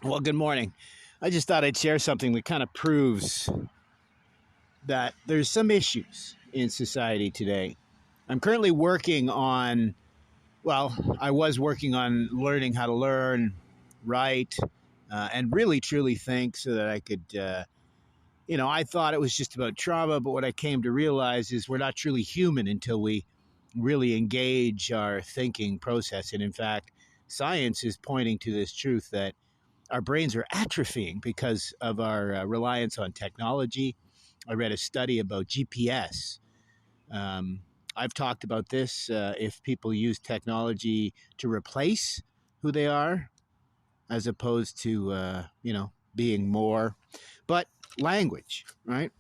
Well, good morning. I just thought I'd share something that kind of proves that there's some issues in society today. I'm currently working on, I was working on learning how to learn, write, and really truly think so that I could, I thought it was just about trauma, but what I came to realize is we're not truly human until we really engage our thinking process. And in fact, science is pointing to this truth that our brains are atrophying because of our reliance on technology. I read a study about GPS. Um, I've talked about this. If people use technology to replace who they are, as opposed to being more, but language, right?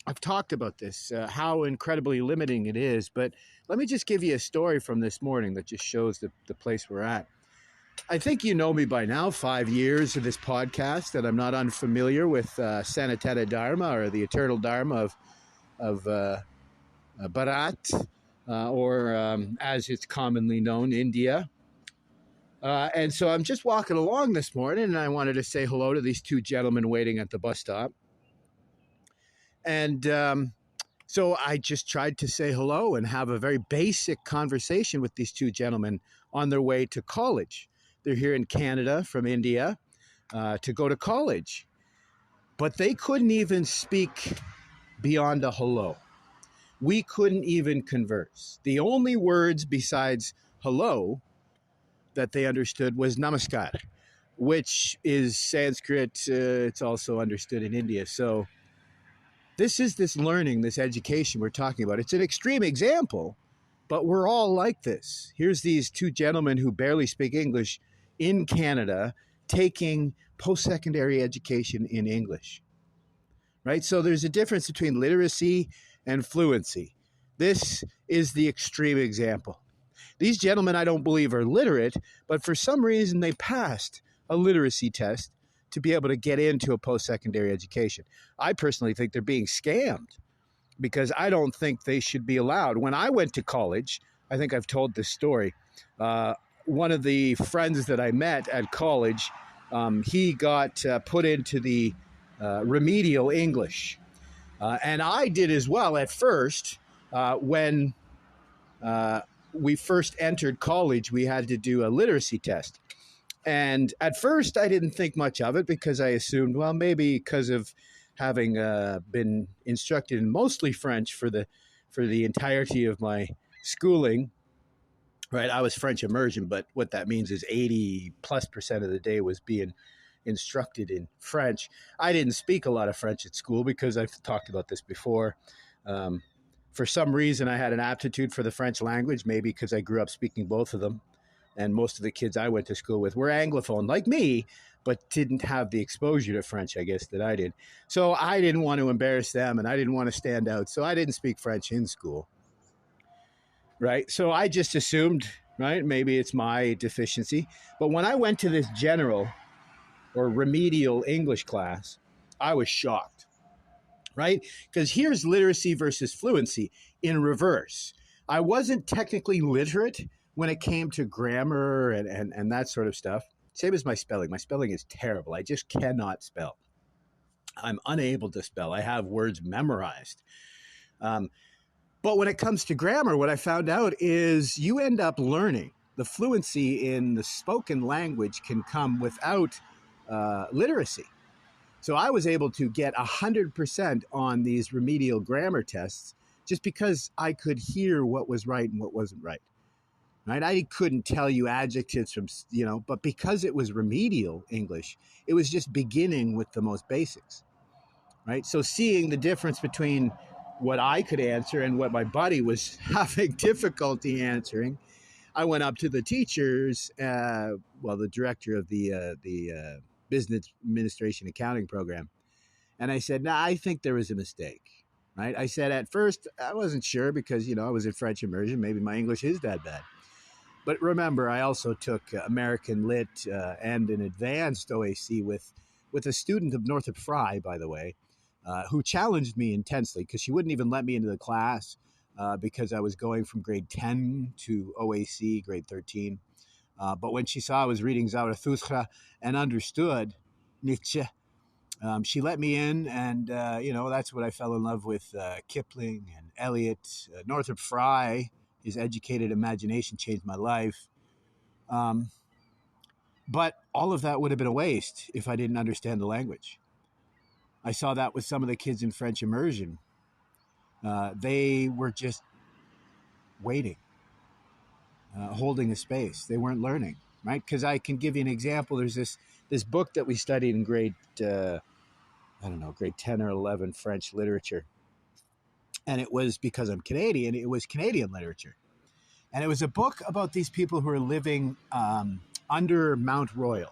I've talked about this, how incredibly limiting it is. But let me just give you a story from this morning that just shows the place we're at. I think you know me by now, 5 years of this podcast, that I'm not unfamiliar with Sanatana Dharma, or the eternal Dharma of Bharat, or as it's commonly known, India. And so I'm just walking along this morning, and I wanted to say hello to these two gentlemen waiting at the bus stop. And so I just tried to say hello and have a very basic conversation with these two gentlemen on their way to college. They're here in Canada from India to go to college. But they couldn't even speak beyond a hello. We couldn't even converse. The only words besides hello that they understood was namaskar, which is Sanskrit. It's also understood in India. So this is this learning, this education we're talking about. It's an extreme example, but we're all like this. Here's these two gentlemen who barely speak English in Canada taking post-secondary education in English, right? So there's a difference between literacy and fluency. This is the extreme example. These gentlemen, I don't believe, are literate, but for some reason they passed a literacy test to be able to get into a post-secondary education. I personally think they're being scammed because I don't think they should be allowed. When I went to college, I think I've told this story, one of the friends that I met at college, he got put into the remedial English. And I did as well at first. When we first entered college, we had to do a literacy test. And at first, I didn't think much of it because I assumed, well, maybe because of having been instructed in mostly French for the entirety of my schooling, right? I was French immersion, but what that means is 80+% of the day was being instructed in French. I didn't speak a lot of French at school because I've talked about this before. For some reason, I had an aptitude for the French language, maybe because I grew up speaking both of them. And most of the kids I went to school with were Anglophone, like me, but didn't have the exposure to French, I guess, that I did. So I didn't want to embarrass them, and I didn't want to stand out. So I didn't speak French in school, right? So I just assumed, right, maybe it's my deficiency. But when I went to this general or remedial English class, I was shocked, right? Because here's literacy versus fluency in reverse. I wasn't technically literate when it came to grammar and that sort of stuff. Same as my spelling. My spelling is terrible. I just cannot spell. I'm unable to spell. I have words memorized. But when it comes to grammar, what I found out is you end up learning. The fluency in the spoken language can come without literacy. So I was able to get 100% on these remedial grammar tests just because I could hear what was right and what wasn't right. Right? I couldn't tell you adjectives from, but because it was remedial English, it was just beginning with the most basics, right? So seeing the difference between what I could answer and what my buddy was having difficulty answering, I went up to the teachers, the director of the business administration accounting program, and I said, I think there was a mistake, right? I said, at first, I wasn't sure because, I was in French immersion. Maybe my English is that bad. But remember, I also took American Lit and an advanced OAC with a student of Northrop Frye, by the way, who challenged me intensely because she wouldn't even let me into the class because I was going from grade 10 to OAC, grade 13. But when she saw I was reading Zarathustra and understood Nietzsche. She let me in, and that's what I fell in love with. Kipling and Eliot, Northrop Frye. His educated imagination changed my life. Um, but all of that would have been a waste if I didn't understand the language. I saw that with some of the kids in French immersion. They were just waiting, holding a space. They weren't learning, right? Because I can give you an example. There's this book that we studied in grade I don't know, grade 10 or 11, French literature. And it was, because I'm Canadian, it was Canadian literature. And it was a book about these people who are living under Mount Royal,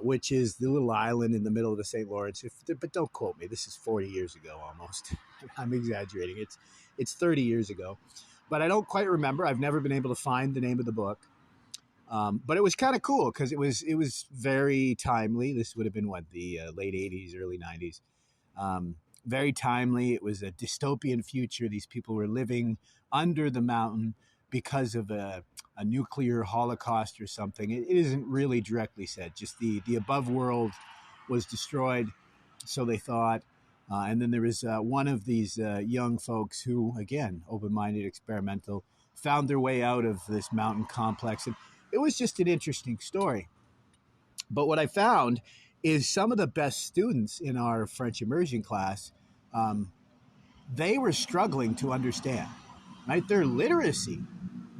which is the little island in the middle of the St. Lawrence. But don't quote me. This is 40 years ago almost. I'm exaggerating. It's 30 years ago. But I don't quite remember. I've never been able to find the name of the book. But it was kind of cool because it was very timely. This would have been the late 80s, early 90s. Very timely. It was a dystopian future. These people were living under the mountain because of a nuclear holocaust or something. It isn't really directly said. Just the above world was destroyed, so they thought. And then there was one of these young folks who, again, open-minded, experimental, found their way out of this mountain complex. And it was just an interesting story. But what I found is some of the best students in our French immersion class, they were struggling to understand, right? Their literacy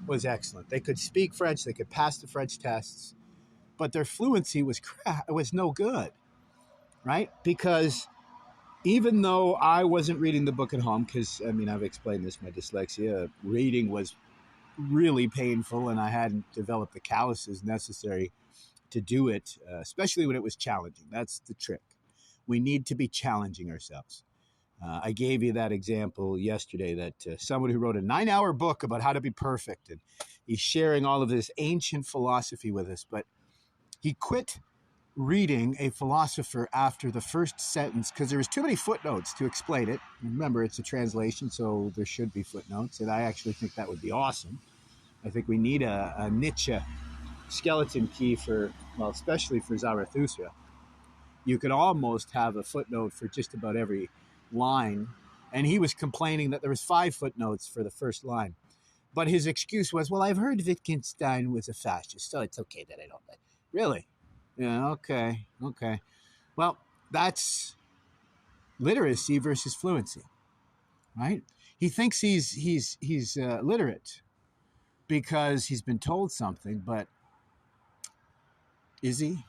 was excellent. They could speak French, they could pass the French tests, but their fluency was no good, right? Because even though I wasn't reading the book at home, because, I've explained this, my dyslexia, reading was really painful and I hadn't developed the calluses necessary to do it, especially when it was challenging. That's the trick. We need to be challenging ourselves. I gave you that example yesterday that someone who wrote a 9-hour book about how to be perfect, and he's sharing all of this ancient philosophy with us, but he quit reading a philosopher after the first sentence because there was too many footnotes to explain it. Remember, it's a translation, so there should be footnotes, and I actually think that would be awesome. I think we need a Nietzsche skeleton key especially for Zarathustra. You could almost have a footnote for just about every line. And he was complaining that there was 5 footnotes for the first line. But his excuse was, well, I've heard Wittgenstein was a fascist, so it's okay that I don't like. Really? Yeah, okay. Well, that's literacy versus fluency, right? He thinks he's literate because he's been told something, but is he?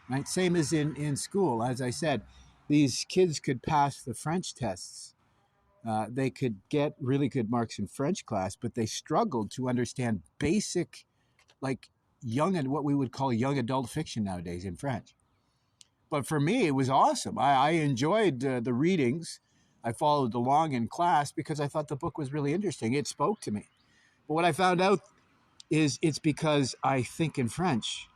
Right? Same as in school. As I said, these kids could pass the French tests. They could get really good marks in French class, but they struggled to understand basic, like what we would call young adult fiction nowadays in French. But for me, it was awesome. I enjoyed the readings. I followed along in class because I thought the book was really interesting. It spoke to me. But what I found out is it's because I think in French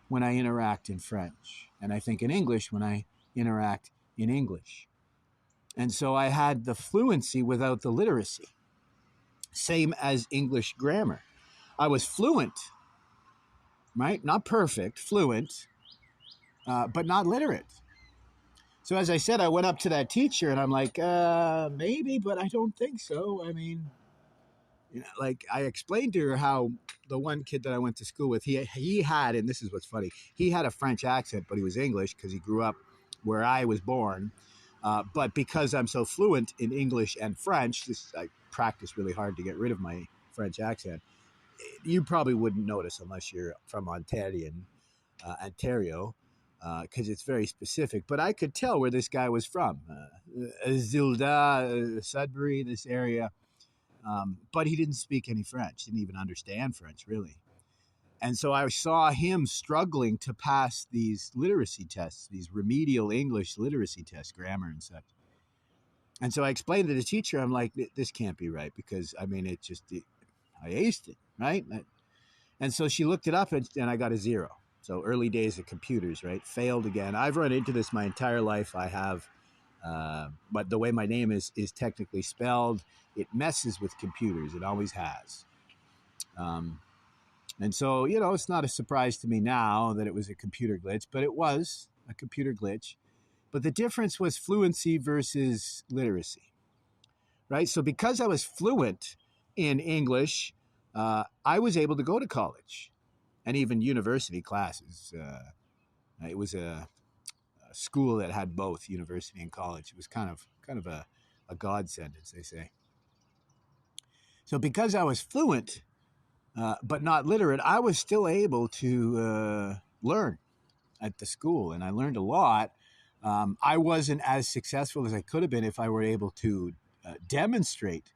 when I interact in French, and I think in English when I interact in English. And so I had the fluency without the literacy. Same as English grammar. I was fluent, right? Not perfect, fluent, but not literate. So as I said, I went up to that teacher and I'm like, maybe, but I don't think so. Like I explained to her how the one kid that I went to school with, he had, and this is what's funny, he had a French accent, but he was English because he grew up where I was born. But because I'm so fluent in English and French, I practice really hard to get rid of my French accent. You probably wouldn't notice unless you're from Ontario, because it's very specific. But I could tell where this guy was from. Zilda, Sudbury, this area. But he didn't speak any French, didn't even understand French, really. And so I saw him struggling to pass these literacy tests, these remedial English literacy tests, grammar and such. And so I explained to the teacher, I'm like, this can't be right because, I aced it, right? And so she looked it up and I got a 0. So early days of computers, right? Failed again. I've run into this my entire life. I have, but the way my name is technically spelled, it messes with computers. It always has. And so, you know, it's not a surprise to me now that it was a computer glitch, but it was a computer glitch. But the difference was fluency versus literacy, right? So because I was fluent in English, I was able to go to college and even university classes. It was a school that had both university and college. It was kind of a godsend, as they say. So because I was fluent but not literate, I was still able to learn at the school, and I learned a lot. I wasn't as successful as I could have been if I were able to demonstrate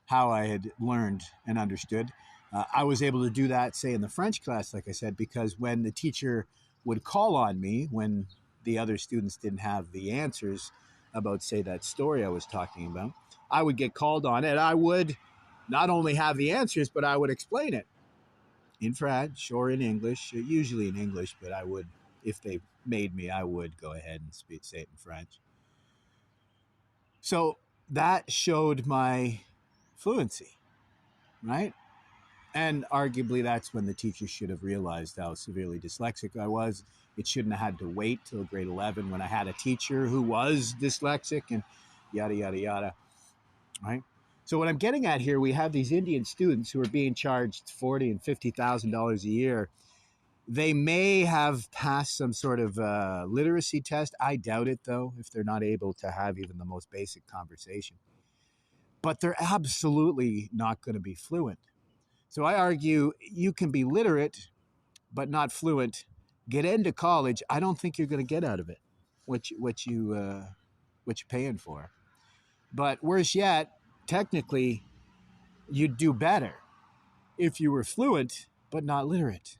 how I had learned and understood. I was able to do that, say, in the French class, like I said, because when the teacher would call on me, when the other students didn't have the answers about, say, that story I was talking about, I would get called on it. I would not only have the answers, but I would explain it in French or in English, usually in English, but I would, if they made me, I would go ahead and say it in French. So that showed my fluency, right? And arguably, that's when the teacher should have realized how severely dyslexic I was. It shouldn't have had to wait till grade 11 when I had a teacher who was dyslexic and yada, yada, yada, right? So what I'm getting at here, we have these Indian students who are being charged $40,000 and $50,000 a year. They may have passed some sort of literacy test. I doubt it, though, if they're not able to have even the most basic conversation. But they're absolutely not going to be fluent. So I argue you can be literate, but not fluent. Get into college. I don't think you're going to get out of it what you're paying for. But worse yet, technically, you'd do better if you were fluent but not literate.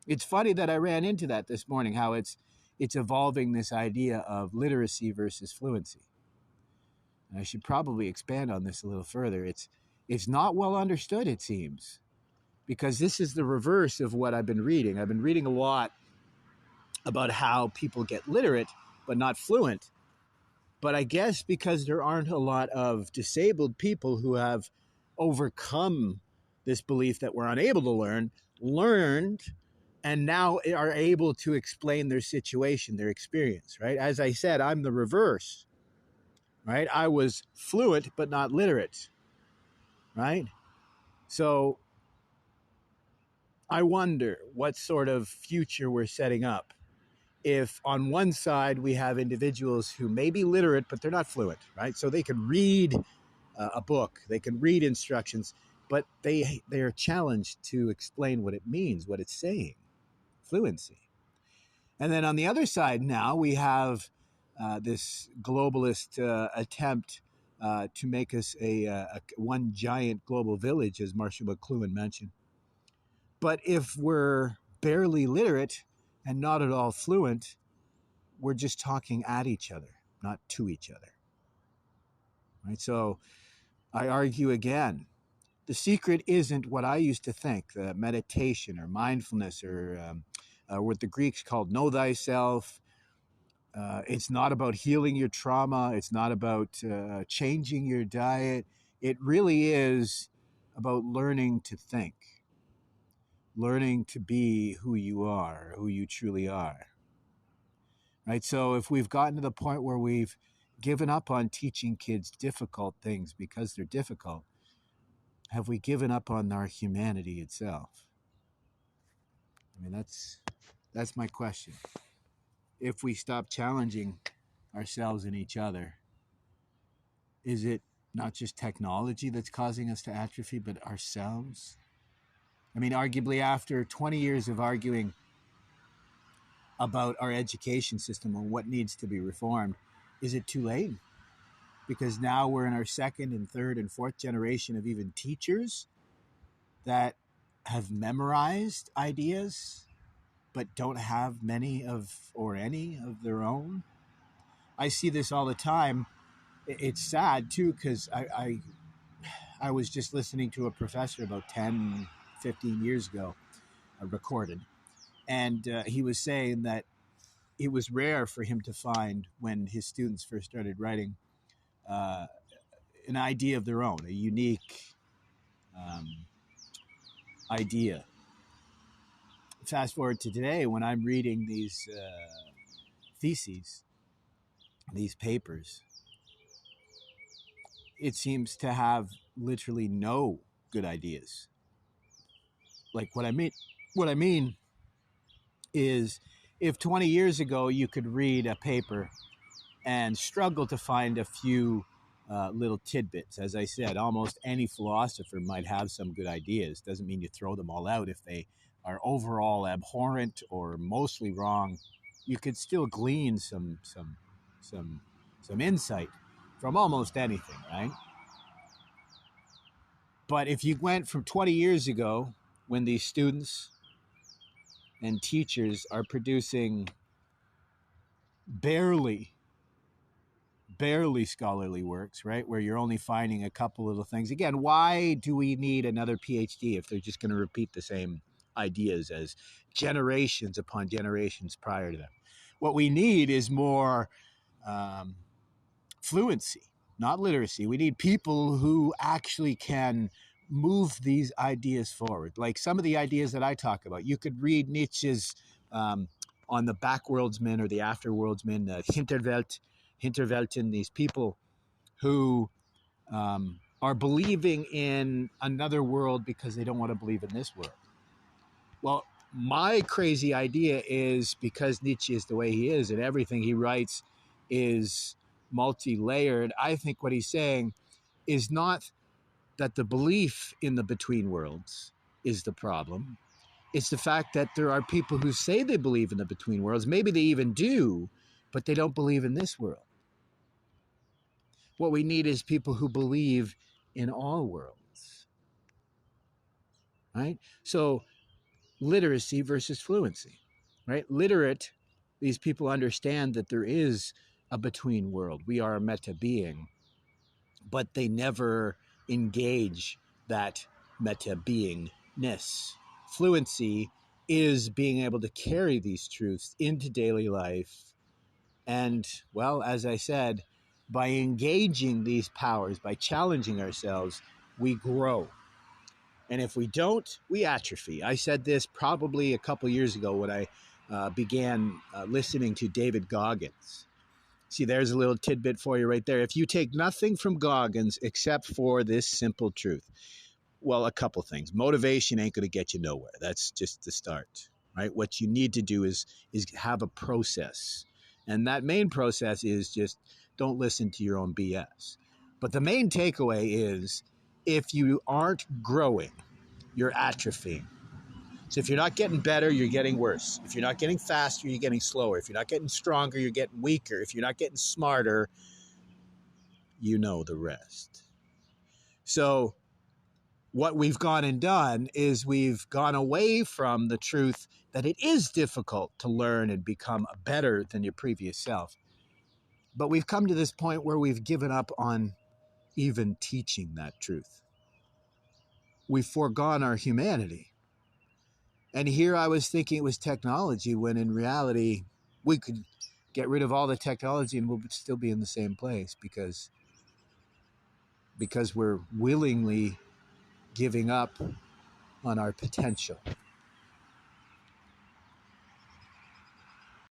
It's funny that I ran into that this morning, how it's evolving, this idea of literacy versus fluency. And I should probably expand on this a little further. It's not well understood, it seems, because this is the reverse of what I've been reading. I've been reading a lot about how people get literate but not fluent. But I guess because there aren't a lot of disabled people who have overcome this belief that we're unable to learned, and now are able to explain their situation, their experience, right? As I said, I'm the reverse, right? I was fluent but not literate, right? So I wonder what sort of future we're setting up if on one side we have individuals who may be literate but they're not fluent, right? So they can read a book, they can read instructions, but they are challenged to explain what it means, what it's saying, fluency. And then on the other side now we have this globalist attempt to make us a one giant global village, as Marshall McLuhan mentioned. But if we're barely literate and not at all fluent, we're just talking at each other, not to each other. Right? So I argue again, the secret isn't what I used to think, meditation or mindfulness or what the Greeks called know thyself. It's not about healing your trauma. It's not about changing your diet. It really is about learning to think, learning to be who you are, who you truly are. Right? So if we've gotten to the point where we've given up on teaching kids difficult things because they're difficult, have we given up on our humanity itself? I mean, that's my question. If we stop challenging ourselves and each other, is it not just technology that's causing us to atrophy, but ourselves? I mean, arguably after 20 years of arguing about our education system and what needs to be reformed, is it too late? Because now we're in our second and third and fourth generation of even teachers that have memorized ideas but don't have many of or any of their own. I see this all the time. It's sad too, because I was just listening to a professor about 10, 15 years ago, recorded, and he was saying that it was rare for him to find, when his students first started writing, an idea of their own, a unique idea. fast forward to today when I'm reading these theses, these papers, it seems to have literally no good ideas. Like what I mean is if 20 years ago you could read a paper and struggle to find a few little tidbits. As I said, almost any philosopher might have some good ideas. Doesn't mean you throw them all out if they are overall abhorrent or mostly wrong. You could still glean some insight from almost anything, right? But if you went from 20 years ago, when these students and teachers are producing barely scholarly works, right? Where you're only finding a couple little things. Again, why do we need another PhD if they're just going to repeat the same ideas as generations upon generations prior to them? What we need is more fluency, not literacy. We need people who actually can move these ideas forward. Like some of the ideas that I talk about, you could read Nietzsche's on the backworldsmen or the afterworldsmen, Hinterwelten, these people who are believing in another world because they don't want to believe in this world. Well, my crazy idea is because Nietzsche is the way he is and everything he writes is multi-layered, I think what he's saying is not that the belief in the between worlds is the problem. It's the fact that there are people who say they believe in the between worlds. Maybe they even do, but they don't believe in this world. What we need is people who believe in all worlds, right? So literacy versus fluency, right? Literate, these people understand that there is a between world. We are a meta being, but they never engage that meta beingness. Fluency is being able to carry these truths into daily life. And, well, as I said, by engaging these powers, by challenging ourselves, we grow. And if we don't, we atrophy. I said this probably a couple years ago when I began listening to David Goggins. See, there's a little tidbit for you right there. If you take nothing from Goggins except for this simple truth, well, a couple things. Motivation ain't going to get you nowhere. That's just the start, right? What you need to do is have a process. And that main process is just don't listen to your own BS. But the main takeaway is if you aren't growing, you're atrophying. So if you're not getting better, you're getting worse. If you're not getting faster, you're getting slower. If you're not getting stronger, you're getting weaker. If you're not getting smarter, you know the rest. So what we've gone and done is we've gone away from the truth that it is difficult to learn and become better than your previous self. But we've come to this point where we've given up on even teaching that truth. We've foregone our humanity. And here I was thinking it was technology when in reality we could get rid of all the technology and we'll still be in the same place because we're willingly giving up on our potential.